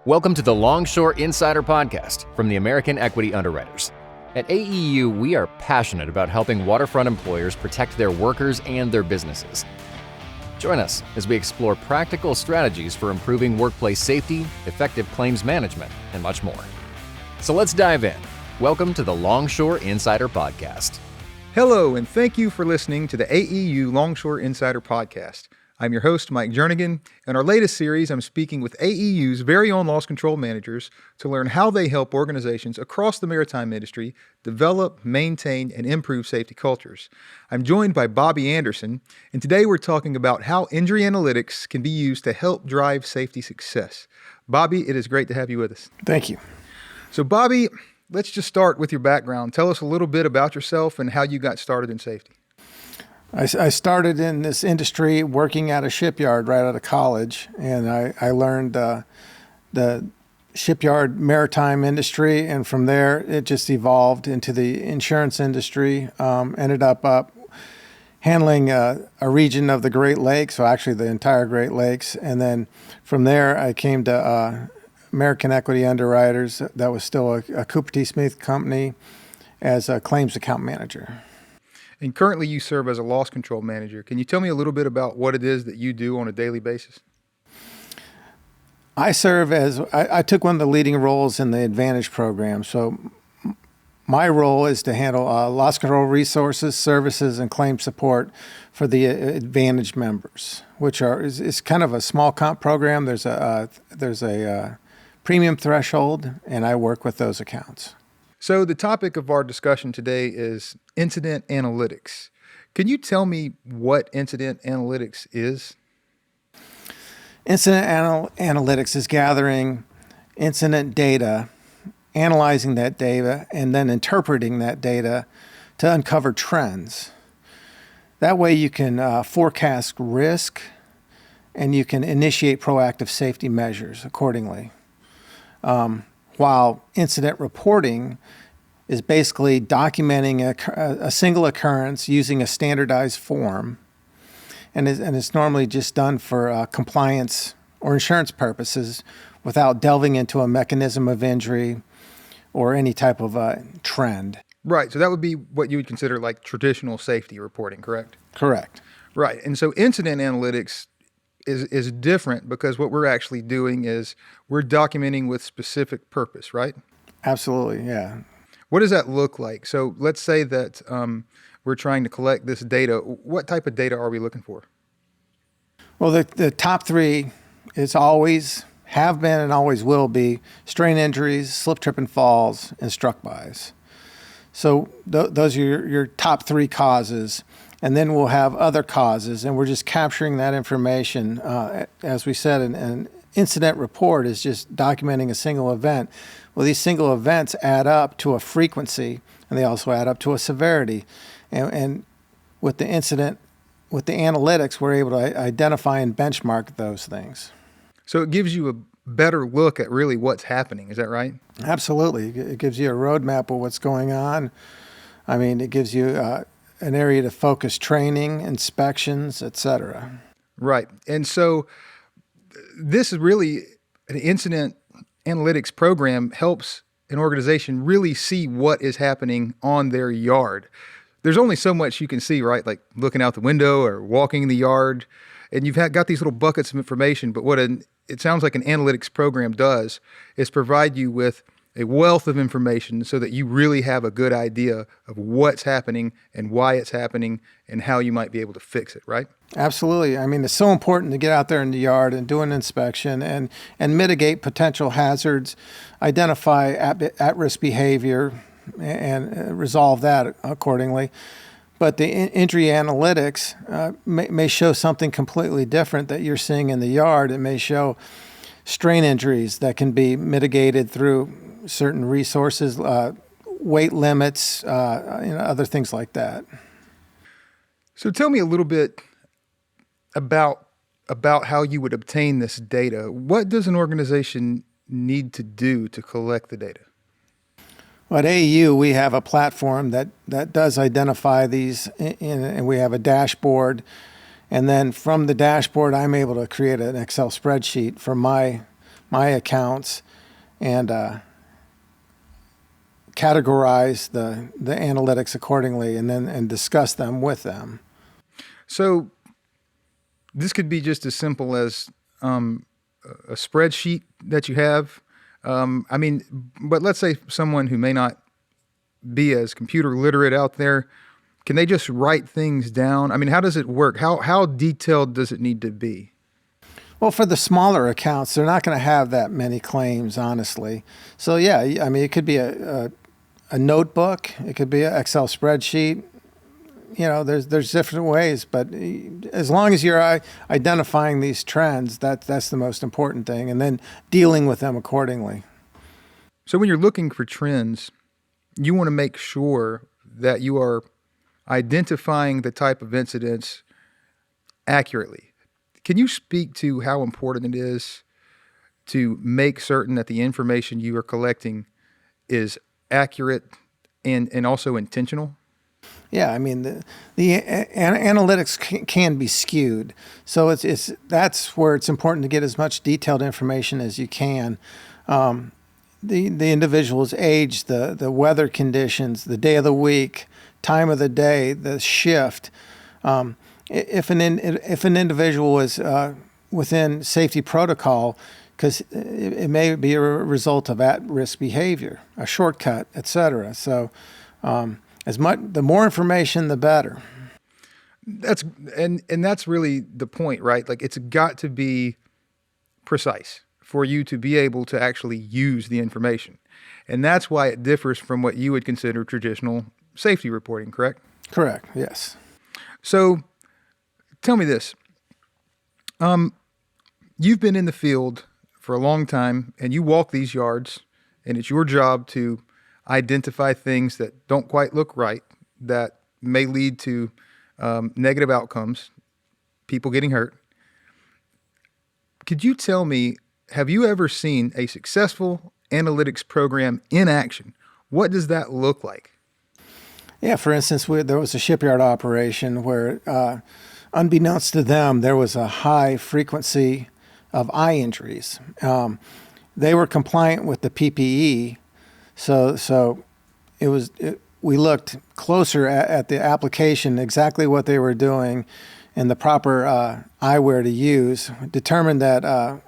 Welcome to the Longshore Insider Podcast from the American Equity Underwriters. At AEU, we are passionate about helping waterfront employers protect their workers and their businesses. Join us as we explore practical strategies for improving workplace safety, effective claims management, and much more. So let's dive in. Welcome to the Longshore Insider Podcast. Hello, and thank you for listening to the AEU Longshore Insider Podcast. I'm your host, Mike Jernigan. In our latest series, I'm speaking with AEU's very own loss control managers to learn how they help organizations across the maritime industry develop, maintain, and improve safety cultures. I'm joined by Bobby Anderson, and today we're talking about how injury analytics can be used to help drive safety success. Bobby, it is great to have you with us. Thank you. So, Bobby, let's just start with your background. Tell us a little bit about yourself and how you got started in safety. I started in this industry working at a shipyard right out of college, and I learned the shipyard maritime industry, and from there it just evolved into the insurance industry. Ended up handling a region of the Great Lakes, so actually the entire Great Lakes, and then from there I came to American Equity Underwriters. That was still a Cooper T. Smith company as a claims account manager. And currently you serve as a loss control manager. Can you tell me a little bit about what it is that you do on a daily basis? I took one of the leading roles in the Advantage program. So my role is to handle loss control resources, services, and claim support for the Advantage members, which is kind of a small comp program. There's a premium threshold, and I work with those accounts. So the topic of our discussion today is incident analytics. Can you tell me what incident analytics is? Incident analytics is gathering incident data, analyzing that data, and then interpreting that data to uncover trends. That way you can forecast risk, and you can initiate proactive safety measures accordingly. While incident reporting is basically documenting a single occurrence using a standardized form, and it's normally just done for compliance or insurance purposes without delving into a mechanism of injury or any type of trend. Right, so that would be what you would consider like traditional safety reporting, correct? Correct. Right, and so incident analytics is different because what we're actually doing is we're documenting with specific purpose, right? Absolutely, yeah. What does that look like? So let's say that we're trying to collect this data. What type of data are we looking for? Well, the top three is always, have been and always will be strain injuries, slip, trip, and falls, and struck-bys. So those are your top three causes. And then we'll have other causes, and we're just capturing that information. As we said, an incident report is just documenting a single event. Well, these single events add up to a frequency, and they also add up to a severity. And with the analytics, we're able to identify and benchmark those things. So it gives you a better look at really what's happening. Is that right? Absolutely. It gives you a roadmap of what's going on. I mean, it gives you an area to focus training, inspections, et cetera. Right. And so this is really an incident analytics program helps an organization really see what is happening on their yard. There's only so much you can see, right? Like looking out the window or walking in the yard, and you've got these little buckets of information. But what it sounds like an analytics program does is provide you with a wealth of information so that you really have a good idea of what's happening and why it's happening and how you might be able to fix it, right? Absolutely. I mean, it's so important to get out there in the yard and do an inspection and mitigate potential hazards, identify at-risk behavior, and resolve that accordingly. But the injury analytics may show something completely different that you're seeing in the yard. It may show strain injuries that can be mitigated through certain resources, weight limits, other things like that. So tell me a little bit about how you would obtain this data. What does an organization need to do to collect the data? Well, at AEU, we have a platform that does identify these, and we have a dashboard. And then from the dashboard, I'm able to create an Excel spreadsheet for my my accounts and categorize the analytics accordingly, and discuss them with them. So this could be just as simple as a spreadsheet that you have. But let's say someone who may not be as computer literate out there, can they just write things down? I mean, how does it work? How detailed does it need to be? Well, for the smaller accounts, they're not going to have that many claims, honestly. So yeah, I mean, it could be a notebook, it could be an Excel spreadsheet. You know, there's different ways, but as long as you're identifying these trends, that's the most important thing, and then dealing with them accordingly. So when you're looking for trends, you want to make sure that you are identifying the type of incidents accurately. Can you speak to how important it is to make certain that the information you are collecting is accurate and also intentional? Yeah, I mean, the analytics can be skewed. So that's where it's important to get as much detailed information as you can. The individual's age, the weather conditions, the day of the week, time of the day, the shift. If an individual is within safety protocol, because it may be a result of at-risk behavior, a shortcut, et cetera. So the more information, the better. That's really the point, right? Like, it's got to be precise for you to be able to actually use the information. And that's why it differs from what you would consider traditional safety reporting, correct? Correct, yes. So tell me this. You've been in the field for a long time, and you walk these yards, and it's your job to identify things that don't quite look right, that may lead to negative outcomes, people getting hurt. Could you tell me, have you ever seen a successful analytics program in action? What does that look like? Yeah, for instance, there was a shipyard operation where, unbeknownst to them, there was a high frequency of eye injuries. They were compliant with the PPE, so we looked closer at the application, exactly what they were doing, and the proper eyewear to use. Determined that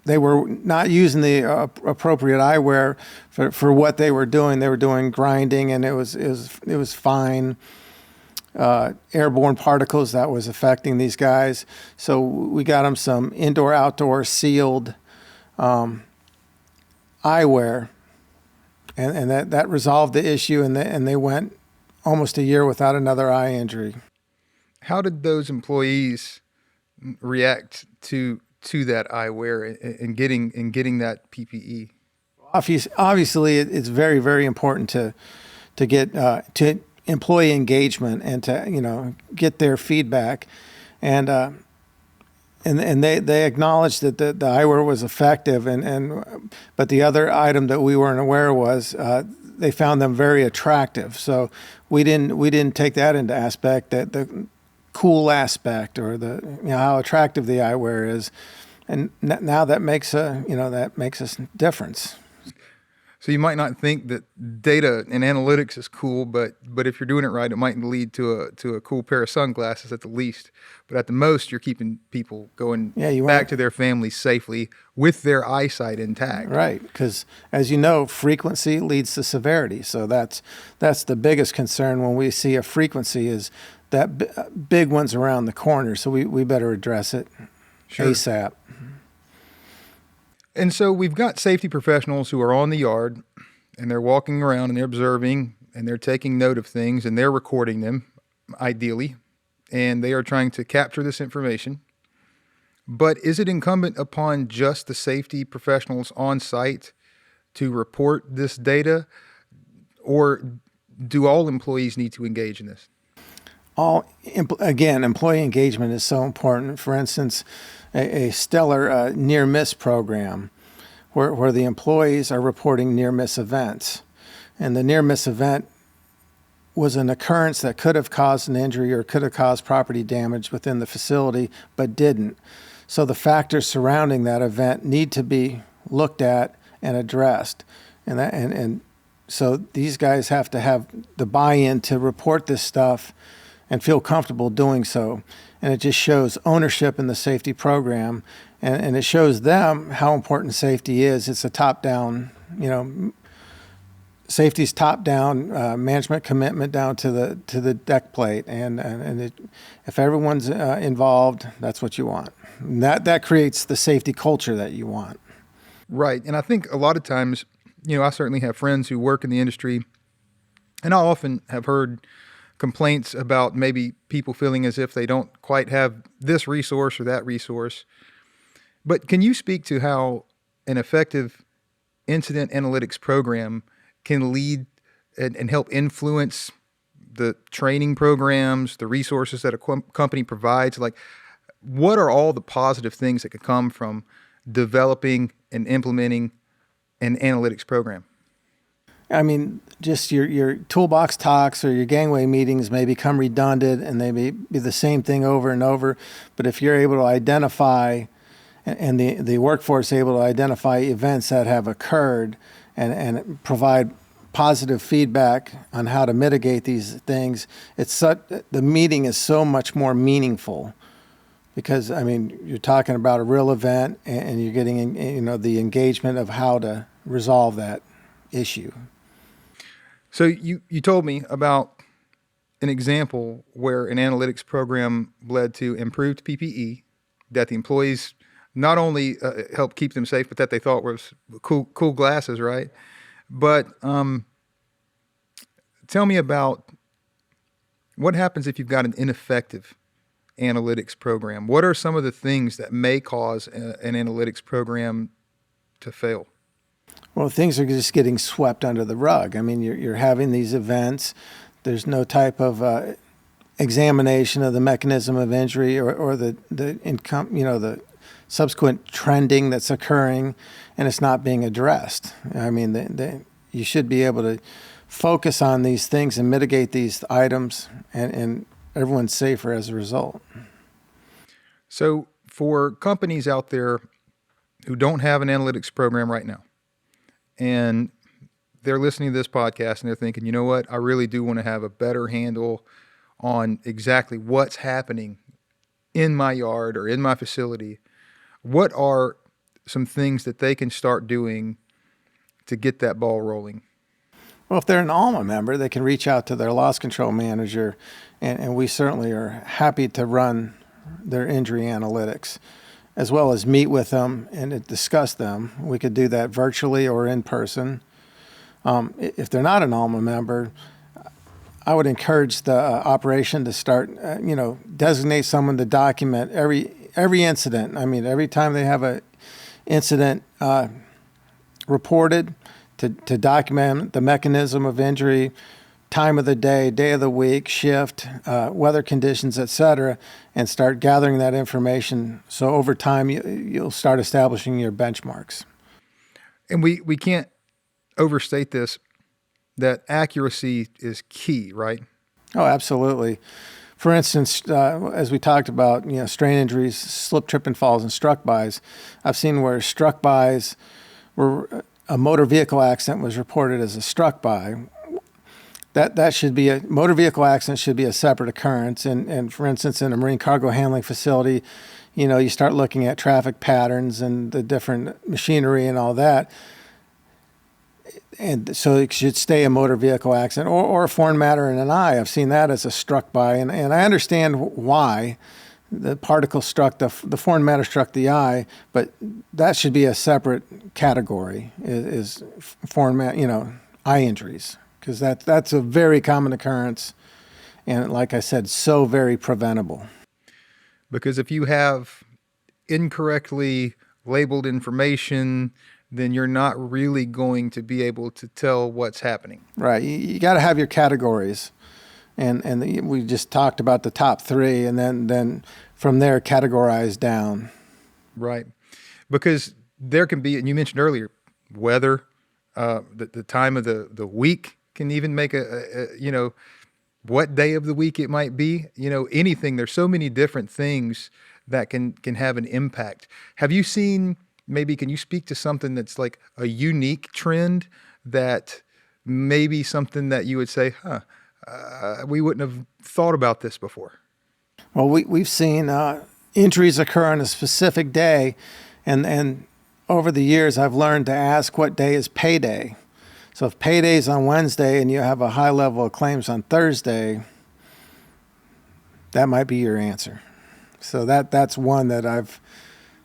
they were not using the appropriate eyewear for what they were doing. They were doing grinding, and it was fine airborne particles that was affecting these guys. So we got them some indoor-outdoor sealed eyewear, and that resolved the issue, and they went almost a year without another eye injury. How did those employees react to that eyewear and getting that PPE? Obviously, it's very, very important to get to employee engagement and to get their feedback, and they acknowledged that the eyewear was effective, but the other item that we weren't aware was they found them very attractive. So we didn't take that into aspect, that the cool aspect, or the how attractive the eyewear is, and now that makes a difference. So you might not think that data and analytics is cool, but if you're doing it right, it might lead to a cool pair of sunglasses at the least. But at the most, you're keeping people going back to their families safely with their eyesight intact. Right, because as you know, frequency leads to severity. So that's the biggest concern when we see a frequency, is that big one's around the corner. So we better address it ASAP. And so we've got safety professionals who are on the yard, and they're walking around and they're observing and they're taking note of things and they're recording them, ideally, and they are trying to capture this information. But is it incumbent upon just the safety professionals on site to report this data, or do all employees need to engage in this? Employee engagement is so important. For instance, a stellar near-miss program where the employees are reporting near-miss events. And the near-miss event was an occurrence that could have caused an injury or could have caused property damage within the facility, but didn't. So the factors surrounding that event need to be looked at and addressed. And so these guys have to have the buy-in to report this stuff and feel comfortable doing so. And it just shows ownership in the safety program, and it shows them how important safety is. It's a top-down, safety's top-down, management commitment down to the deck plate, and if everyone's involved, that's what you want. And that creates the safety culture that you want. Right, and I think a lot of times, I certainly have friends who work in the industry, and I often have heard complaints about maybe people feeling as if they don't quite have this resource or that resource. But can you speak to how an effective incident analytics program can lead and help influence the training programs, the resources that a company provides? Like, what are all the positive things that could come from developing and implementing an analytics program? I mean, just your toolbox talks or your gangway meetings may become redundant, and they may be the same thing over and over. But if you're able to identify, and the workforce able to identify events that have occurred and provide positive feedback on how to mitigate these things, the meeting is so much more meaningful. Because, I mean, you're talking about a real event, and you're getting, the engagement of how to resolve that issue. So you told me about an example where an analytics program led to improved PPE, that the employees not only helped keep them safe, but that they thought was cool glasses, right? But tell me about what happens if you've got an ineffective analytics program. What are some of the things that may cause an analytics program to fail? Well, things are just getting swept under the rug. I mean, you're having these events. There's no type of examination of the mechanism of injury or the subsequent trending that's occurring, and it's not being addressed. I mean, you should be able to focus on these things and mitigate these items, and everyone's safer as a result. So for companies out there who don't have an analytics program right now, and they're listening to this podcast and they're thinking, you know what, I really do want to have a better handle on exactly what's happening in my yard or in my facility, what are some things that they can start doing to get that ball rolling? Well, if they're an ALMA member, they can reach out to their loss control manager, and we certainly are happy to run their injury analytics, as well as meet with them and discuss them. We could do that virtually or in person. If they're not an ALMA member, I would encourage the operation to start, designate someone to document every incident. I mean, every time they have an incident reported, to document the mechanism of injury, time of the day of the week, shift, weather conditions, et cetera, and start gathering that information. So over time, you'll start establishing your benchmarks. And we can't overstate this, that accuracy is key, right? Oh, absolutely. For instance, as we talked about, strain injuries, slip, trip, and falls, and struck-bys, I've seen where struck-bys were a motor vehicle accident was reported as a struck-by. That should be a motor vehicle accident should be a separate occurrence. And for instance, in a marine cargo handling facility, you start looking at traffic patterns and the different machinery and all that. And so it should stay a motor vehicle accident or a foreign matter in an eye. I've seen that as a struck by, and I understand why the particle struck the foreign matter struck the eye, but that should be a separate category is foreign matter, eye injuries, because that's a very common occurrence, and like I said, so very preventable. Because if you have incorrectly labeled information, then you're not really going to be able to tell what's happening. Right. You got to have your categories. And we just talked about the top three, and then from there categorize down. Right. Because there can be, and you mentioned earlier, weather, the time of the week can even make what day of the week it might be, anything. There's so many different things that can have an impact. Have you seen, maybe can you speak to something that's like a unique trend that maybe something that you would say, we wouldn't have thought about this before? Well, we've seen injuries occur on a specific day, and over the years I've learned to ask what day is payday. So if payday is on Wednesday and you have a high level of claims on Thursday, that might be your answer. So that's one that I've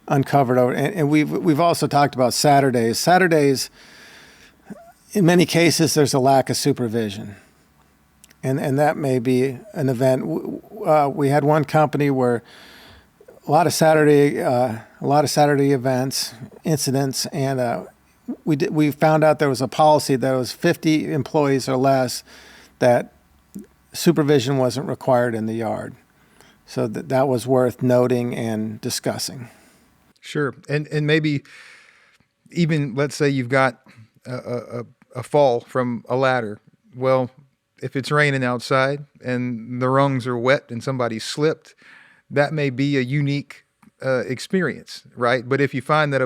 uncovered over, and we've also talked about Saturdays. Saturdays, in many cases, there's a lack of supervision, and that may be an event. We had one company where a lot of Saturday events, incidents, and we found out there was a policy that was 50 employees or less that supervision wasn't required in the yard. So that was worth noting and discussing. Sure. And maybe even, let's say you've got a fall from a ladder. Well, if it's raining outside and the rungs are wet and somebody slipped, that may be a unique experience, right? But if you find that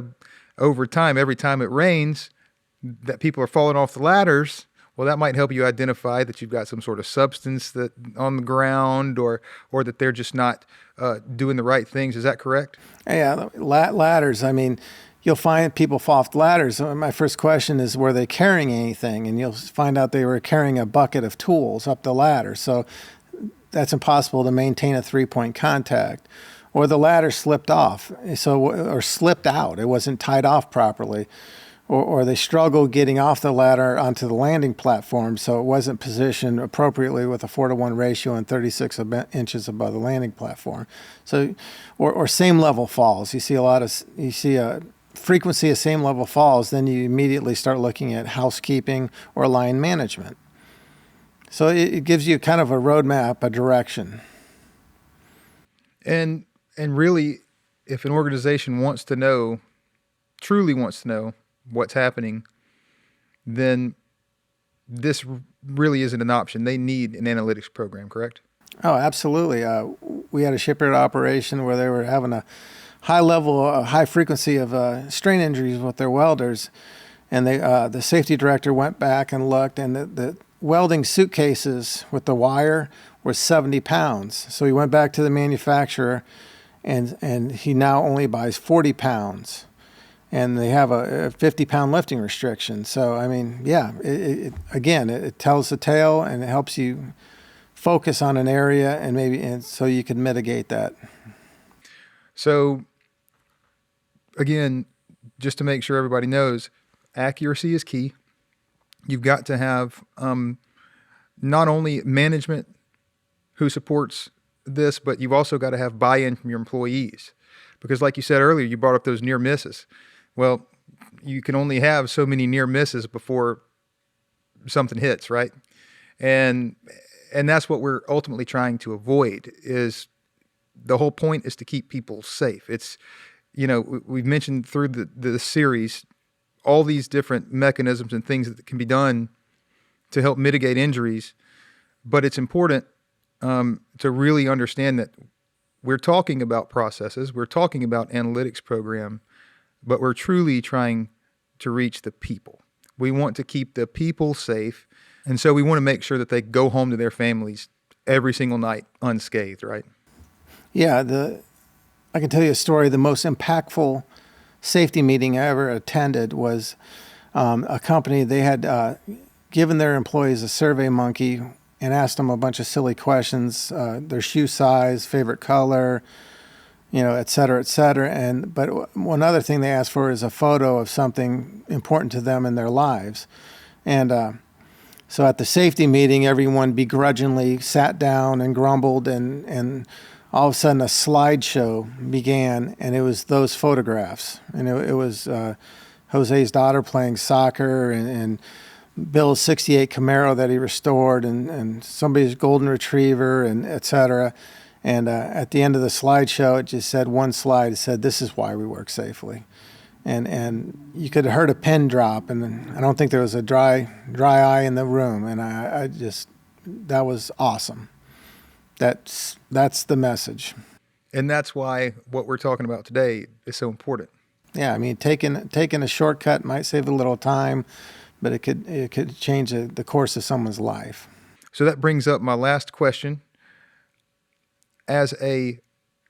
over time, every time it rains, that people are falling off the ladders, well, that might help you identify that you've got some sort of substance that on the ground, or that they're just not doing the right things. Is that correct? Yeah, ladders. I mean, you'll find people fall off the ladders. My first question is, were they carrying anything? And you'll find out they were carrying a bucket of tools up the ladder. So that's impossible to maintain a 3-point contact. Or the ladder slipped off, or slipped out. It wasn't tied off properly. Or they struggled getting off the ladder onto the landing platform, so it wasn't positioned appropriately with a 4-to-1 ratio and 36 inches above the landing platform. So, or same level falls. You see a frequency of same level falls, then you immediately start looking at housekeeping or line management. So it gives you kind of a roadmap, a direction. And really, if an organization truly wants to know what's happening, then this really isn't an option. They need an analytics program, correct? Oh, absolutely. We had a shipyard operation where they were having a high frequency of strain injuries with their welders, and the safety director went back and looked, and the welding suitcases with the wire were 70 pounds. So he went back to the manufacturer, and he now only buys 40 pounds. And they have a 50-pound lifting restriction. So, I mean, yeah, it tells the tale, and it helps you focus on an area, and so you can mitigate that. So, again, just to make sure everybody knows, accuracy is key. You've got to have not only management who supports this, but you've also got to have buy-in from your employees. Because like you said earlier, you brought up those near misses. Well, you can only have so many near misses before something hits, right? And that's what we're ultimately trying to avoid. Is the whole point is to keep people safe. It's, we've mentioned through the series all these different mechanisms and things that can be done to help mitigate injuries, but it's important to really understand that we're talking about processes, we're talking about analytics program, but we're truly trying to reach the people. We want to keep the people safe, and so we want to make sure that they go home to their families every single night unscathed, right? Yeah, I can tell you a story. The most impactful safety meeting I ever attended was a company. They had given their employees a survey monkey and asked them a bunch of silly questions, their shoe size, favorite color, et cetera, et cetera. But one other thing they asked for is a photo of something important to them in their lives. And so at the safety meeting, everyone begrudgingly sat down and grumbled, and all of a sudden a slideshow began, and it was those photographs. And it was Jose's daughter playing soccer, and Bill's 68 Camaro that he restored, and somebody's golden retriever, and et cetera. And at the end of the slideshow, it just said one slide. It said, "This is why we work safely." And you could have heard a pin drop, and I don't think there was a dry eye in the room. And I just, that was awesome. That's the message. And that's why what we're talking about today is so important. Yeah, I mean, taking a shortcut might save a little time, but it could change the course of someone's life. So that brings up my last question. As a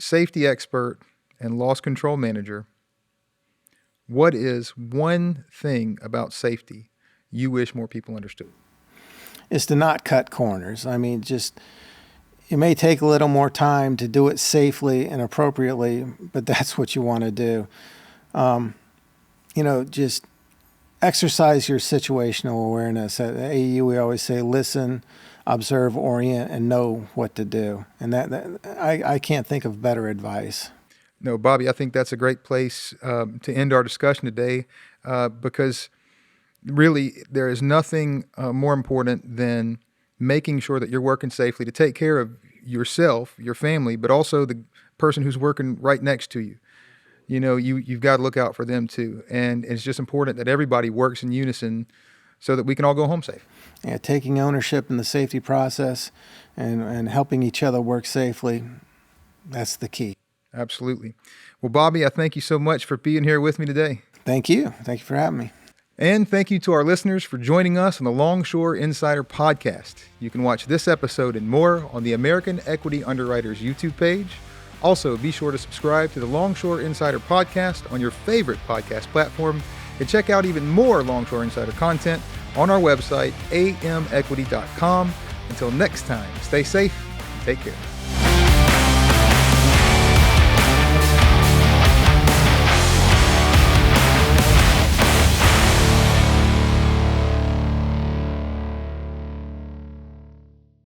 safety expert and loss control manager, what is one thing about safety you wish more people understood? Is to not cut corners. I mean, it may take a little more time to do it safely and appropriately, but that's what you want to do. Just exercise your situational awareness. At AEU, we always say, listen, observe, orient, and know what to do. And I can't think of better advice. No, Bobby, I think that's a great place to end our discussion today because really there is nothing more important than making sure that you're working safely to take care of yourself, your family, but also the person who's working right next to you. You've got to look out for them too. And it's just important that everybody works in unison so that we can all go home safe. Yeah, taking ownership in the safety process and helping each other work safely, that's the key. Absolutely. Well, Bobby, I thank you so much for being here with me today. Thank you. Thank you for having me. And thank you to our listeners for joining us on the Longshore Insider Podcast. You can watch this episode and more on the American Equity Underwriters YouTube page. Also, be sure to subscribe to the Longshore Insider Podcast on your favorite podcast platform and check out even more Longshore Insider content on our website, amequity.com. Until next time, stay safe and take care.